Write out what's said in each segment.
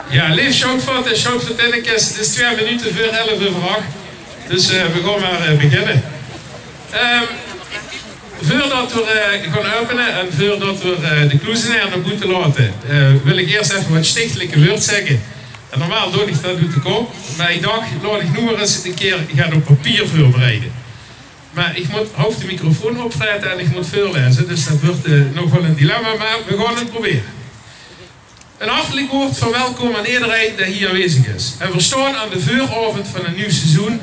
Ja, lief Schoutvat en Schoutvatennekes, het is 2 minuten voor 11:08. Dus we gaan maar beginnen. Voordat we gaan openen en voordat we de kloezenaar naar buiten laten, wil ik eerst even wat stichtelijke woord zeggen. En normaal doe ik dat doe ik ook, maar ik dacht, laat ik nu maar eens een keer gaan op papier voorbereiden. Maar ik moet hoofd de microfoon opvrijden en ik moet voorlezen, dus dat wordt nog wel een dilemma, maar we gaan het proberen. Een hartelijk woord van welkom aan iedereen die hier aanwezig is. En we staan aan de vooravond van een nieuw seizoen,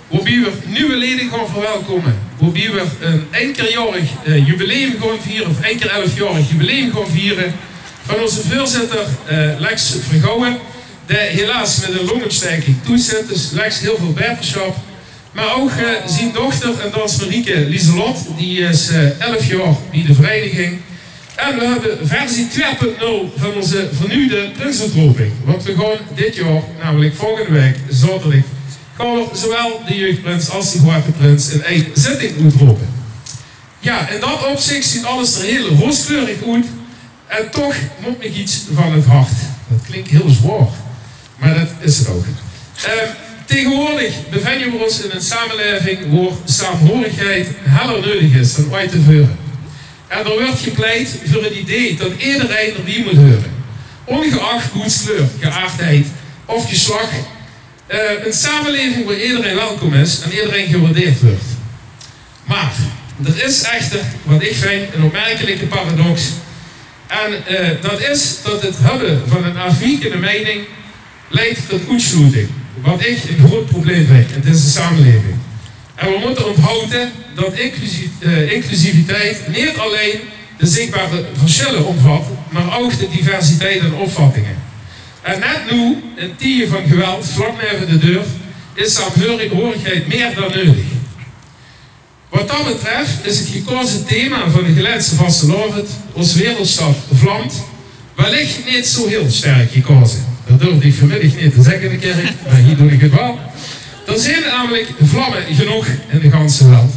waarbij we nieuwe leden gaan verwelkomen. Waarbij we een één-keerjarig jubileum gaan vieren, of 1 keer 11-jarig jubileum gaan vieren van onze voorzitter Lex Vergouwen, die helaas met een longontsteking toezit. Dus Lex, heel veel beterschap. Maar ook zijn dochter en dansmarieke Lieselot, die is 11 jaar bij de vereniging. En we hebben versie 2.0 van onze vernieuwde prinsenutroping. Want we gaan dit jaar, namelijk volgende week, zaterdag, gaan we zowel de jeugdprins als de grote prins in 1 zitting uitroepen. Ja, in dat opzicht ziet alles er heel rooskleurig uit. En toch moet ik iets van het hart. Dat klinkt heel zwaar, maar dat is het ook. Tegenwoordig bevinden we ons in een samenleving waar saamhorigheid heller nodig is dan ooit tevoren. En er wordt gepleit voor het idee dat iedereen erbij moet horen. Ongeacht goedskleur, geaardheid of geslacht. Een samenleving waar iedereen welkom is en iedereen gewaardeerd wordt. Maar er is echter, wat ik vind, een opmerkelijke paradox. En dat is dat het hebben van een afwijkende mening leidt tot uitsluiting. Wat ik een groot probleem vind in deze samenleving. En we moeten onthouden dat inclusiviteit niet alleen de zichtbare verschillen omvat, maar ook de diversiteit en opvattingen. En net nu, in tijden van geweld, vlak neven de deur, is saamhorigheid meer dan nodig. Wat dat betreft is het gekozen thema van de Geleidse vastelavond, ons wereldstad vlamt, wellicht niet zo heel sterk gekozen. Dat durf ik vanmiddag niet te zeggen in de kerk, maar hier doe ik het wel. Er zijn namelijk vlammen genoeg in de ganse wereld.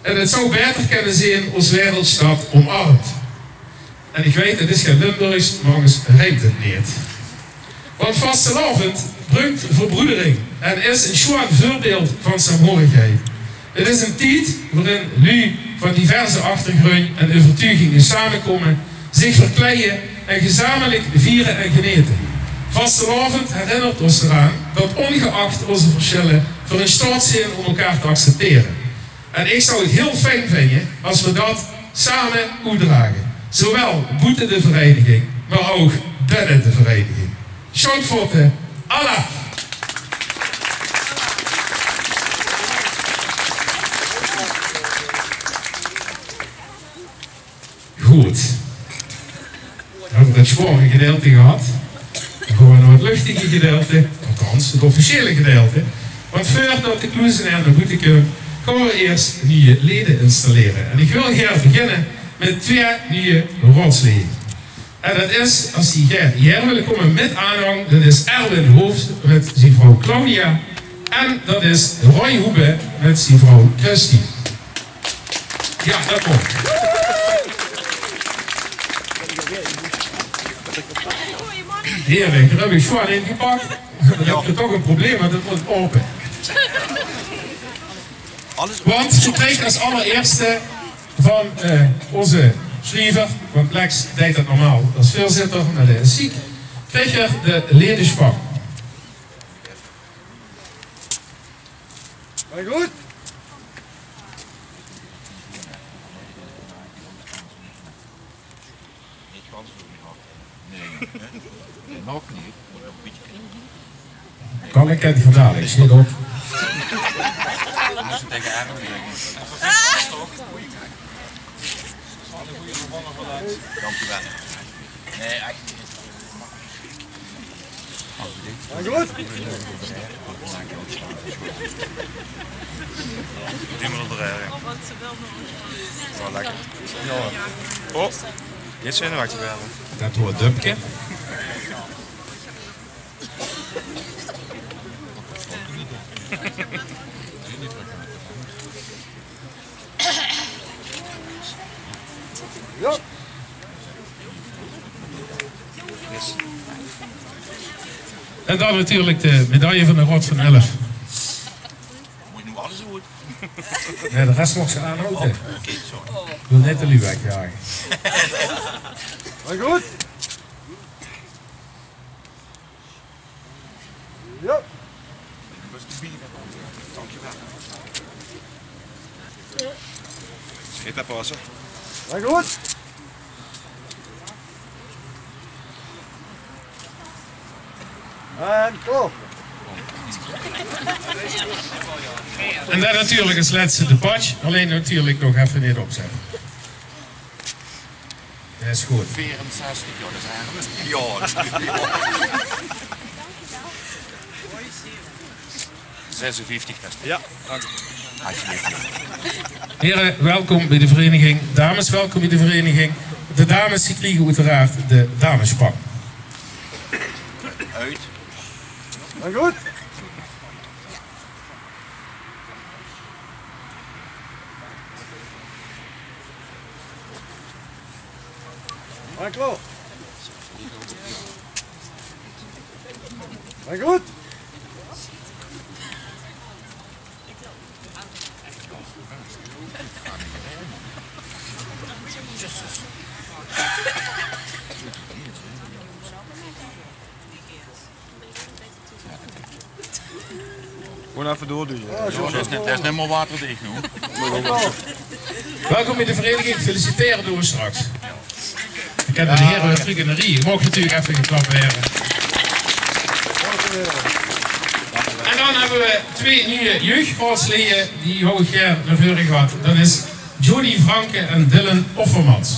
En het zou beter kunnen zijn als wereldstad omarmt. En ik weet, het is geen Limburgs, maar anders rijmt het niet. Want vastelavond brengt verbroedering en is een schoon voorbeeld van saamhorigheid. Het is een tijd waarin lui van diverse achtergronden en overtuigingen samenkomen, zich verkleien en gezamenlijk vieren en genieten. Vastelavond herinnert ons eraan dat ongeacht onze verschillen voor een staat zijn om elkaar te accepteren. En ik zou het heel fijn vinden als we dat samen uitdragen. Zowel buiten de vereniging, maar ook binnen de vereniging. Schoutvoeten, Allah! Goed. We hebben het zware gedeelte gehad. Dan gaan we naar het luchtige gedeelte, althans het officiële gedeelte. Want voordat de kloezenaar naar buiten komt, gaan we eerst nieuwe leden installeren. En ik wil graag beginnen met 2 nieuwe raadsleden. En dat is, als die hier willen komen met aanhang, dat is Erwin Hoofd met zijn vrouw Claudia. En dat is Roy Hoebe met zijn vrouw Christy. Ja, dat komt. Heren, ik heb ik zwaar ingepakt. Dan heb je toch een probleem, want het wordt open. Want je krijgt als allereerste van onze schrijver, want Lex deed dat normaal als voorzitter, maar hij is ziek, krijg je de ledenschap. Maar goed. Nee, nog niet. Kan ik het vandaan, ik schiet op. We moeten tegen haar zeggen. Een goede gewonnen vanuit. Dankjewel. Nee, echt niet. Maar goed. Die moet op de rij. Wel lekker. Ja. Oh, dit zijn er achterbellen. Dat wordt dumpje. Ja. En dan natuurlijk de medaille van de Rot van 11. Moet je nu alles doen? Nee, de rest mag ze aanhouden. Oké, sorry. Ik wil net de Lu wegjagen. Maar goed. Ja. Schiet dat passen. Maar goed. En klaar. En dan natuurlijk als laatste de patch. Alleen natuurlijk nog even niet opzetten. Dat is goed. 64, ja, dat is eigenlijk. Ja, 56, dat is. Ja, dank. Heren, welkom bij de vereniging. Dames, welkom bij de vereniging. De dames die krijgen uiteraard de damespak. Uit. Maar goed. Maar klaar. Maar goed. Gewoon even doorduwen. Dat is net maar waterdicht nu. Welkom bij de vereniging. Feliciteren doen we straks. Ik heb de heren uit Friginerie. Je mag natuurlijk even geklapt werden. En dan hebben we twee nieuwe jeugdraadsleden die vorig jaar naar voren gehad. Dat is Jody Franke en Dylan Offermans.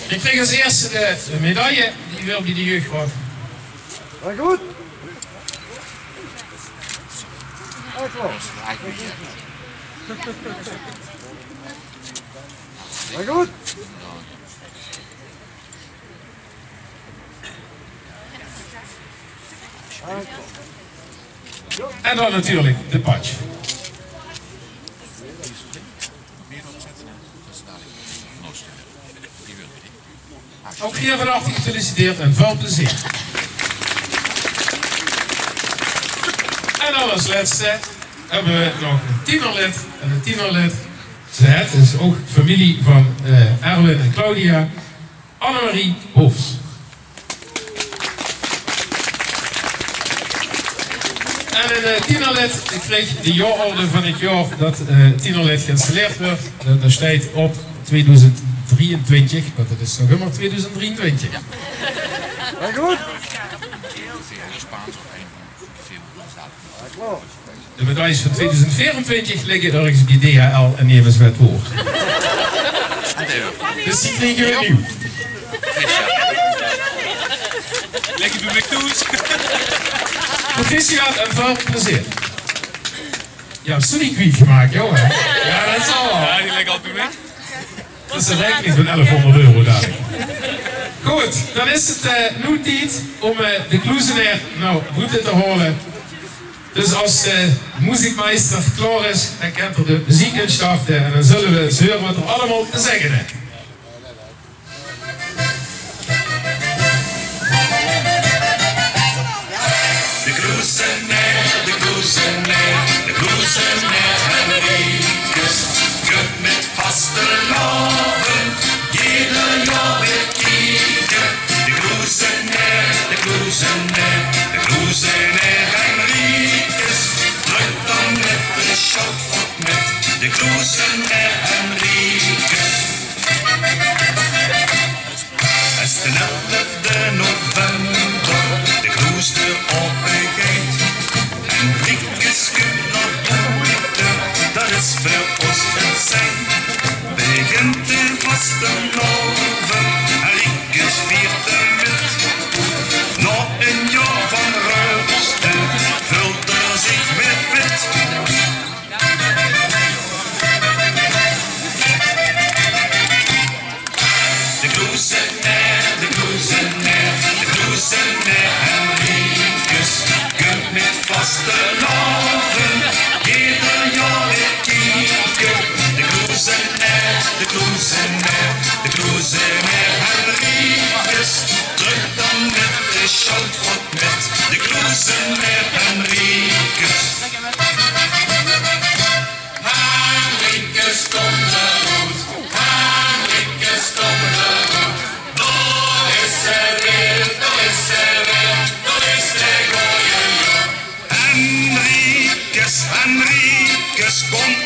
Ik kreeg als eerste de medaille, die wil bij de jeugdraad. Maar goed. Maar klaar. Maar goed. En dan natuurlijk de patch. Ook hier van harte gefeliciteerd en veel plezier. En dan als laatste hebben we nog een tienerlid. En een tienerlid, het is ook familie van Erwin en Claudia, Annemarie Hofs. En een tienerlid kreeg de jaarorde van het jaar dat tienerlid geïnstalleerd werd. Dat staat op 2023, want dat is nog helemaal 2023. Ja. Maar goed. De medailles van 2024 liggen ergens bij DHL en Nevenswet Woord. Dus die kregen we nieuw. Lekker doen met toets. Proficiat en veel plezier. Ja, Sunny-kwiet gemaakt, joh. Ja, dat is al. Ja, die lijkt altijd mee. Dat is een rekening van €1100 dadelijk. Goed, dan is het nu tijd om de Kloezenaar nou goed te horen. Dus als de muziekmeester klaar is, dan kan er de muziek in starten en dan zullen we eens horen wat er allemaal te zeggen is. De Kloezenaar Henricus, kunt met vaste loven, ieder jaar weer kieken. De Kloezenaar Henricus, luidt dan met de shoutvat met de Kloezenaar Henricus. Het is de 11e november, de kloester op een geit. Henricus kunt nog moeite, dat is voor ons een zijn. Begint de vaste loven, Henricus viert de wit. Na een jaar van rusten, vult er zich met wit. De Kloezenaar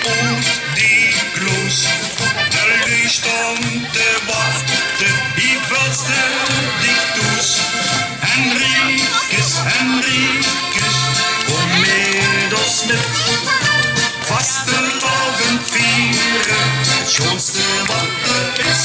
kom uit die kloos. De lui stond te wachten, die vulste dictus. Henricus, Henricus, kom met ons met. Vastelavond vieren, het schoonste wat er is.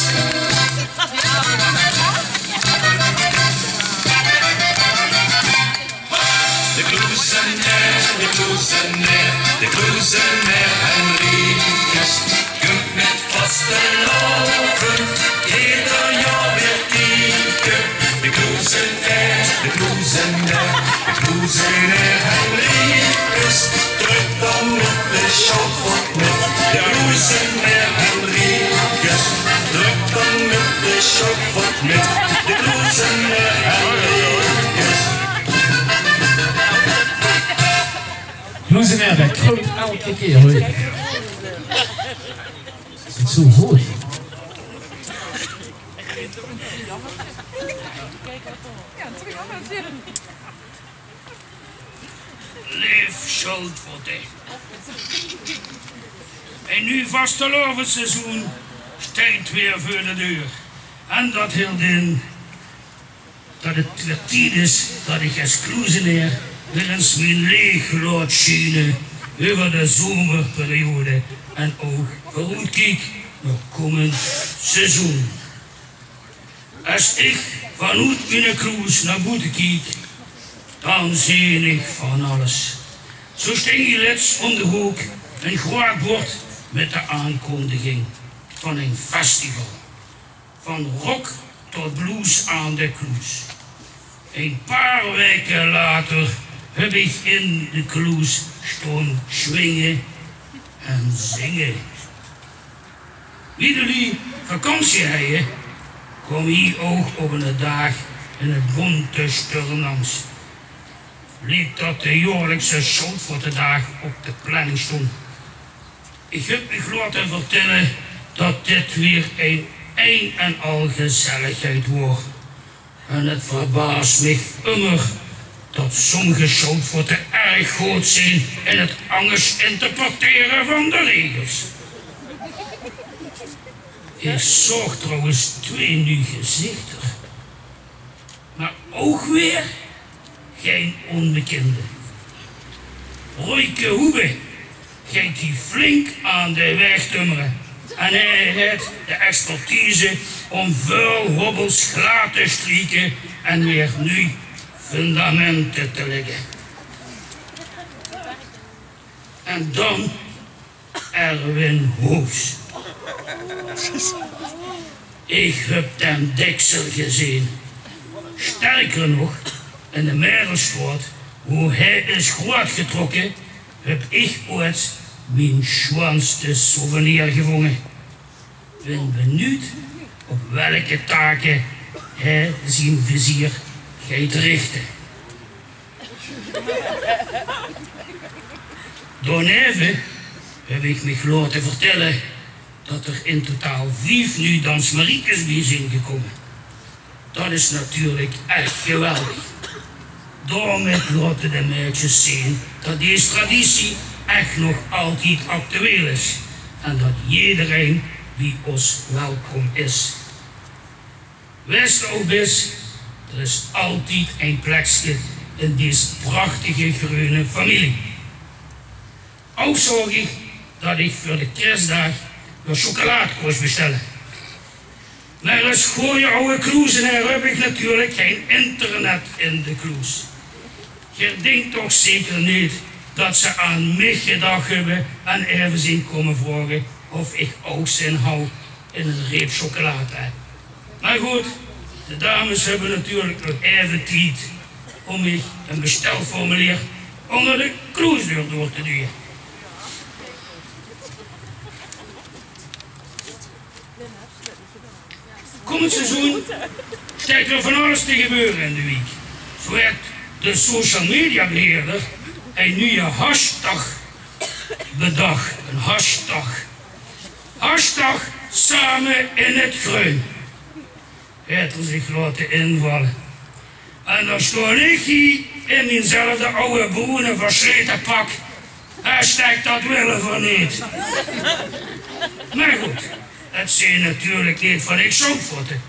De kloezenaar, de kloezenaar, de kloezenaar Henricus. Kunt met vastelavond, ieder jaar weer kijken. De kloezenaar, de kloezenaar, de kloezenaar Henricus. Druk dan met de Schalkvoort met. De kloezenaar Henricus. Druk dan met de Schalkvoort met. De kloezenaar Henricus. Kloezenaar, dat krult elke keer weer. Is het zo goed? Leef Schalkvoort. En nu vastelavondseizoen staat weer voor de deur. En dat hield in dat het weer tijd is dat ik als kloezenaar weer eens mijn leeg laat schijnen over de zomerperiode en ook vooruitkijk naar komend seizoen. Als ik vanuit mijn kloes naar buiten kijk, dan zie ik van alles. Zo sting je let's om de hoek een groot bord met de aankondiging van een festival. Van rock tot blues aan de kloes. Een paar weken later heb ik in de kloes staan swingen en zingen. Wie jullie vakantie hebben, kom hier ook op een dag in het bonte Sturmlands. Liep dat de jaarlijkse Schalkvoortendag op de planning stond. Ik heb me laten vertellen dat dit weer een en al gezelligheid wordt. En het verbaast me immer dat sommige Schalkvoorten erg goed zijn in het anders interpreteren van de regels. Ik zag trouwens 2 nieuwe gezichten. Maar ook weer geen onbekende. Royke Hoebe gaat die flink aan de weg tummeren. En hij heeft de expertise om vuil hobbels glad te strieken en weer nu fundamenten te leggen. En dan Erwin Hoofs. Ik heb den deksel gezien. Sterker nog, in de Merelstraat, hoe hij is groot getrokken, heb ik ooit mijn schoonste souvenir gevonden. Ben benieuwd op welke taken hij zijn vizier gaat richten. Daarneven heb ik me laten vertellen dat er in totaal 5 nu dansmariekes bij zijn gekomen. Dat is natuurlijk echt geweldig. Daarmee laten de meisjes zien dat deze traditie echt nog altijd actueel is. En dat iedereen bij ons welkom is. Wees ook is, er is altijd een plekje in deze prachtige groene familie. Ook zorg ik dat ik voor de kerstdag weer chocolade kost bestellen. Maar als goeie oude kloezenaar heb ik natuurlijk geen internet in de kloes. Je denkt toch zeker niet dat ze aan mij gedacht hebben en even zien komen vragen of ik ook zin hou in een reep chocolade. Maar goed, de dames hebben natuurlijk nog even tijd om mij een bestelformulier onder de kloesdeur door te duwen. Komend seizoen staat er van alles te gebeuren in de week. Zo heeft de social media beheerder een nieuwe hashtag bedacht. Een hashtag. Hashtag samen in het groen. Heeft er zich laten invallen. En dan sta ik hier in mijnzelfde oude bruine versleten pak. Hashtag dat willen we niet. Maar goed, dat zijn natuurlijk niet van ik zoutvoeten.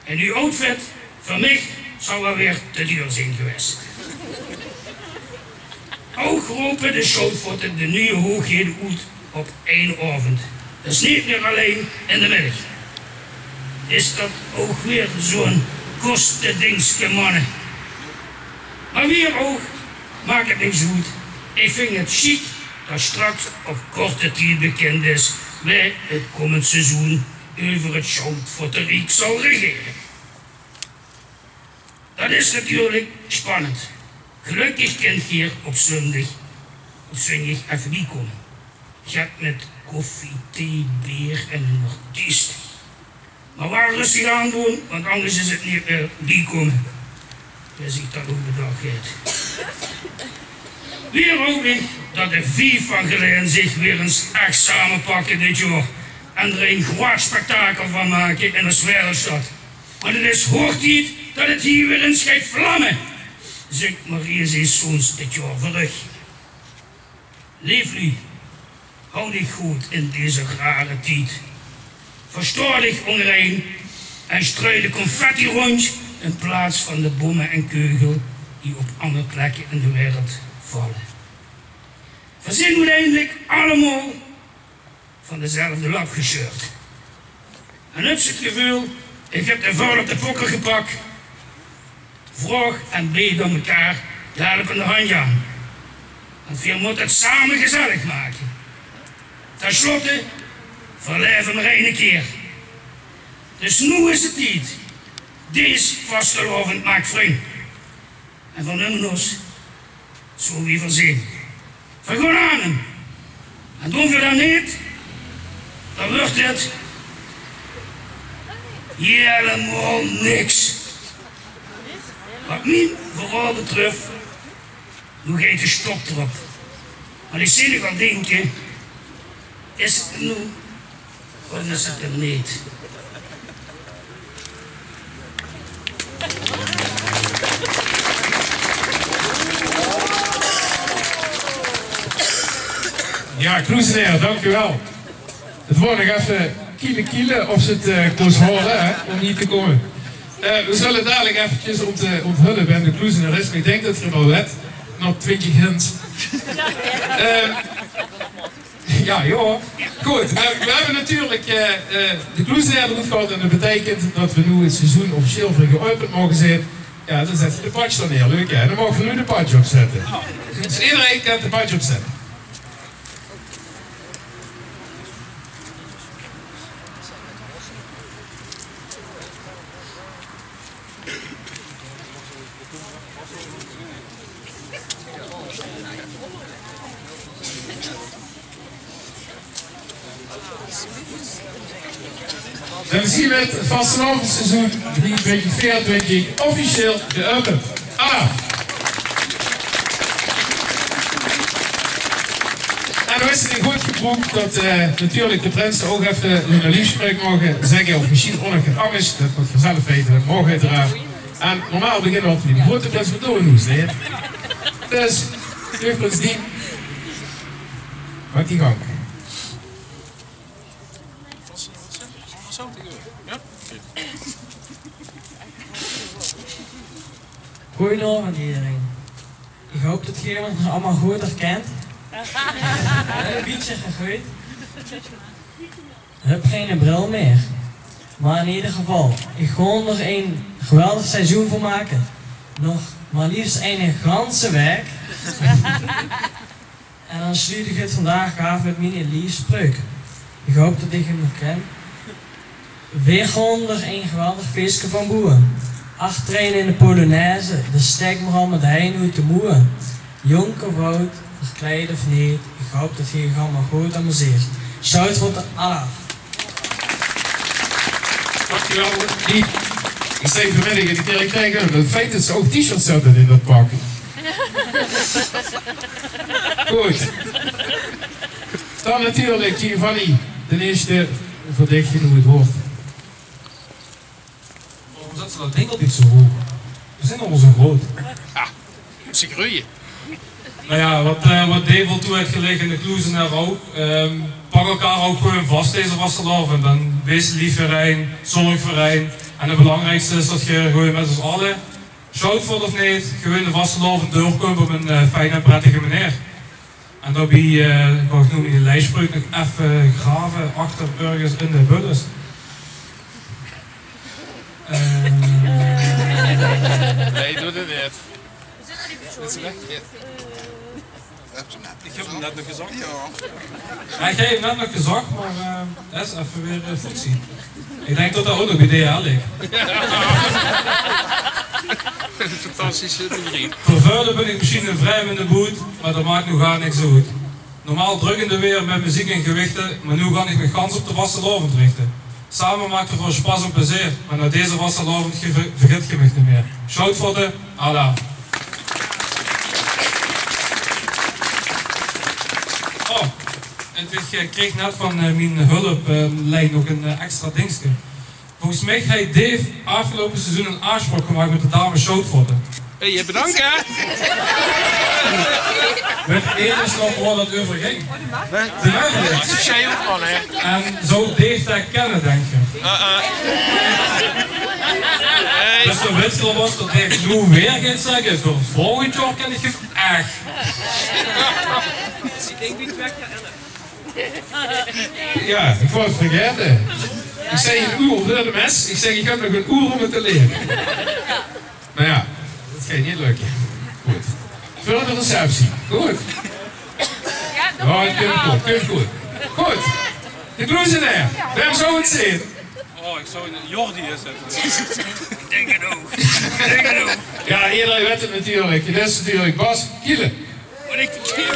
En uw outfit, voor mij, zou wel weer te duur zijn geweest. Ook roepen de zoutvoeten de nieuwe hoogheden uit op één avond. Dat is niet meer alleen in de middag. Is dat ook weer zo'n kostendingske mannen. Maar weer ook, maakt het niet zo goed. Ik vind het chic dat straks op korte tijd bekend is wie het komend seizoen over het Zoutvotteriek zal regeren. Dat is natuurlijk spannend. Gelukkig kunt je hier op zondag even bijkomen. Je hebt met koffie, thee, bier en een artiest. Maar waar rustig aan doen, want anders is het niet meer bijkomen. Je ziet dat ook bedacht heeft. Weer hoop ik dat de 4 van Geleen zich weer eens echt samenpakken dit jaar. En er een groot spektakel van maken in de Zwerelstad. Maar het is hoogtijd dat het hier weer eens gaat vlammen. Zeg Marie zijn zoons dit jaar terug. Leef nu, hou dich goed in deze rare tijd. Verstoor dich onrein en strui de confetti rond in plaats van de bommen en kegel die op andere plekken in de wereld vallen. We zijn uiteindelijk allemaal van dezelfde lap gescheurd. En heb je het gevoel, ik heb de vuil op de pokken gepakt. Vraag en beet door elkaar dadelijk aan de hand aan. Want we moeten het samen gezellig maken. Ten slotte, verleven maar één keer. Dus nu is het tijd. Deze vastelovend maakt vriend. En van ons, zo wie voorzien. Van gewoon aan hem. En doen we dat niet, dan wordt het helemaal niks. Wat mij vooral betreft, nu gaat de stop erop. Maar ik zie nog al denken, is het nu of is het er niet? Ja, Kloesenaar, dank u wel. Het wordt nog even kielen of ze het koos horen, hè, om hier te komen. We zullen dadelijk eventjes onthullen bij de Kloesenaarist, maar ik denk dat je wel weet, nog 20 hints. Ja, joh. Goed, we hebben natuurlijk de Kloesenaar eruit gehad en dat betekent dat we nu het seizoen officieel voor geopend mogen zijn. Ja, dan zet je de patch dan neer, leuk hè. Dan mogen we nu de patch opzetten. Dus iedereen kan de patch opzetten. Dan zien we het vastelovenseizoen 23-24 officieel geopend. Anna. En dan is het in goed gebroek dat natuurlijk de prinsen ook even hun liefspreuk mogen zeggen, of misschien ook nog het angst, dat wordt vanzelf weten, dat mogen uiteraard. En normaal beginnen we altijd met de grote prins met doornoes, nee. Dus, jeugdprins Dien, maak die gang. Goedenavond iedereen. Ik hoop dat jullie het allemaal goed herkent. Een beetje gegooid. Ik heb geen bril meer. Maar in ieder geval, ik ga er een geweldig seizoen voor maken. Nog maar liefst een ganse week. En dan sluit ik het vandaag af met mijn liefspreuk. Ik hoop dat ik hem ken. Weer gewoon er een geweldig feestje van boeren. Achterin in de Polonaise, de steek maar al met heen uit de moe. Jong of oud, verkleed of niet, ik hoop dat je je allemaal goed amuseert. Shout voor de af. Dankjewel. Ik zei vanmiddag in de kerk krijgen, het feit dat ze ook t-shirts hadden in dat pak. Goed. Dan natuurlijk Giovanni, de eerste verdichtje hoe het hoort. Waarom zet ze dat ding op niet zo hoog? We zijn allemaal zo groot. Ze groeien. Nou ja, wat Devel toe heeft gelegen in de Kloesenaar ook. Pak elkaar ook gewoon vast deze vastelavond. Dan wees lief voor een, zorg voor een. En het belangrijkste is dat je gewoon met ons allen, shout of niet, gewoon de vastelavond doorkomt op een fijne en prettige manier. En daarbij ga ik noemen in de lijstspreuk nog even graven achter ergens in de budders. Nee, doe het niet. Ik heb hem net nog gezegd. Ja, ik heb hem net nog gezegd, maar dat is even weer voetzie. Ik denk dat dat ook nog bij DHL ligt. Fantastische vriend. Voor verder ben ik misschien een vrij in de boot, maar dat maakt nu gar niks zo goed. Normaal drukkende weer met muziek en gewichten, maar nu ga ik me gans op de vastelavond richten. Samen maken we voor spas en plezier, maar na deze vastelavond vergeet je me niet meer. Shout voor de Allah. Oh, en ik kreeg net van mijn hulplijn nog een extra dingetje. Volgens mij heeft Dave afgelopen seizoen een aanspraak gemaakt met de dame Shoutvotten. Hey, bedankt hè! Met één is nog waar dat over ging. De Dat is jij ook al hè? En zou Dave dat kennen, denk je? Dus de wissel was dat Dave nu weer gaat zeggen, voor volgend jaar ken ik hem echt. Ik denk wie 2 keer 11. Ja, ik wou het vergeten. Ik zei een uur voor de mes. Ik zeg, ik heb nog een uur om het te leren. Nou ja, dat gaat niet lukken. Goed. Voor de receptie. Goed. Ja, het kunt goed. Goed. De Kloesenaar. Wem zou het zien? Oh, ik zou een Jordi is het. Denk het ook. Denk het ook. Ja, iedereen weet het natuurlijk. Dit is natuurlijk Bas Kielen. Wat ik de keer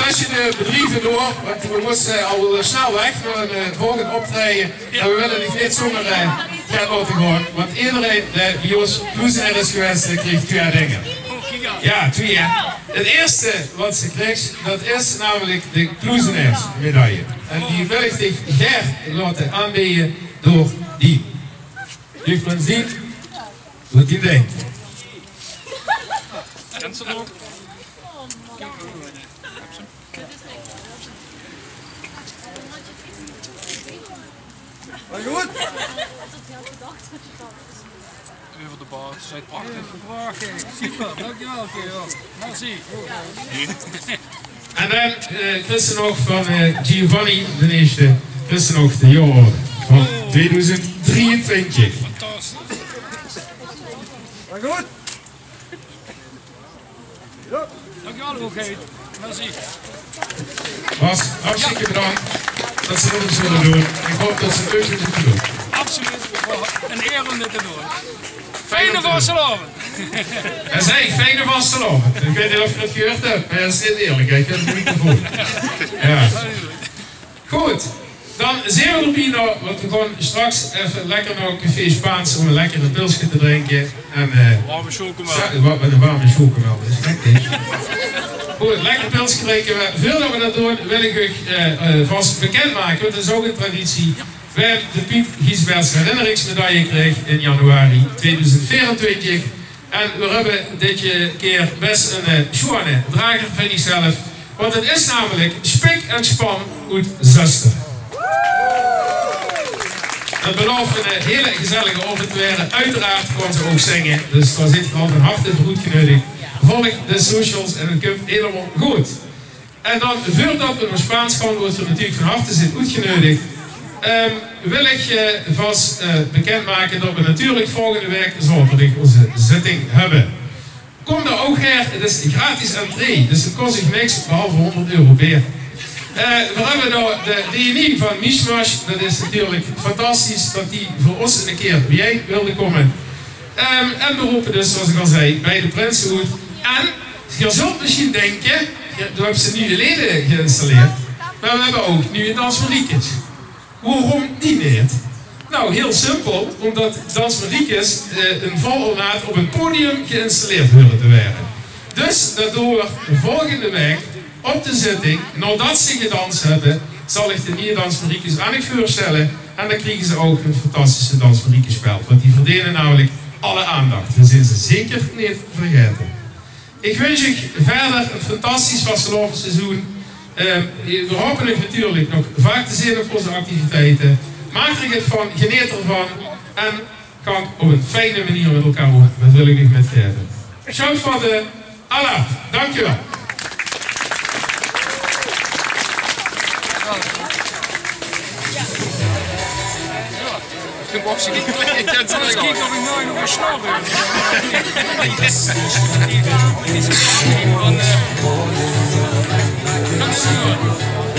Als je de bedrijven door, want we moesten al snel weg voor een volgende optreden. En we willen niet zomaar gaan laten gaan. Want iedereen die ons Kloesenaar is geweest, kreeg 2 dingen. Ja, 2. Het eerste wat ze kreeg, dat is namelijk de Kloesenaars medaille. En die wil ik zich graag laten aanbieden door die. Heeft men ziet wat die denkt. Kent ze nog? Maar goed. Over de baas, ze zijn prachtig. Prachtig. Super. Dankjewel, Theo. Merci. En dan Christen nog van Giovanni, de eerste Christen nog de jaar van 2023. fantastisch. Maar goed. Ja. Dankjewel Rogeet. Merci. Bas, hartstikke bedankt dat ze dit zullen doen. Ik hoop dat ze het leuk moeten doen. Absoluut. Een eer om dit te doen. Fijne vastelavond. En zei fijne vastelavond. Ik weet niet of je het gehoord hebt, maar dat is niet eerlijk. Ik heb het niet gevoeld. Ja. Goed. Dan zijn we erbij nog, want we gaan straks even lekker naar een café Spaans om een lekkere pilsje te drinken. En Warme chocomel. met een warme chocomel, dat is gek. Goed, lekker pilsje drinken. Voordat we dat doen, wil ik u vast bekendmaken, want dat is ook een traditie. We hebben de Piet Giesberts herinneringsmedaille gekregen in januari 2024. En we hebben dit keer best een schone drager, vind ik zelf. Want het is namelijk Spik en Span uit Zuster. Dat belooft een hele gezellige over te worden. Uiteraard gaan ze ook zingen. Dus daar zit al van harte goed genodigd. Volg de socials en het komt helemaal goed. En dan, voordat we naar Spaans gaan, wordt er natuurlijk van harte zit uitgenodigd. Wil ik je vast bekendmaken dat we natuurlijk volgende week zaterdag onze zitting hebben. Kom er ook her, het is gratis entree, dus het kost zich niks behalve €100 meer. We hebben nou de reunie van Mishmash, dat is natuurlijk fantastisch dat die voor ons een keer bij wilde komen. En we roepen dus, zoals ik al zei, bij de Prinsenhoed. En je zult misschien denken, we hebben ze nu de leden geïnstalleerd, maar we hebben ook nu een Dans Mariekes. Waarom die niet? Nou, heel simpel, omdat Dans Mariekes een volornaat op een podium geïnstalleerd willen te werden. Dus dat doen we volgende week op de zitting, nadat ze gedanst hebben, zal ik de nieuwe Dans Mariekes aan ik voorstellen. En dan kregen ze ook een fantastische dans van Rieke Speld. Want die verdienen namelijk alle aandacht. We zijn ze zeker niet vergeten. Ik wens u verder een fantastisch vastelovenseizoen. We hopen u natuurlijk nog vaak te zien op onze activiteiten. Maak er het van, geniet ervan. En kan op een fijne manier met elkaar worden. Dat wil ik u met geven. Shout voor de Allah. Dankjewel. De boxing niet klein. Ik kijk of ik nou nog een snor ben.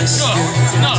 Ja, nou.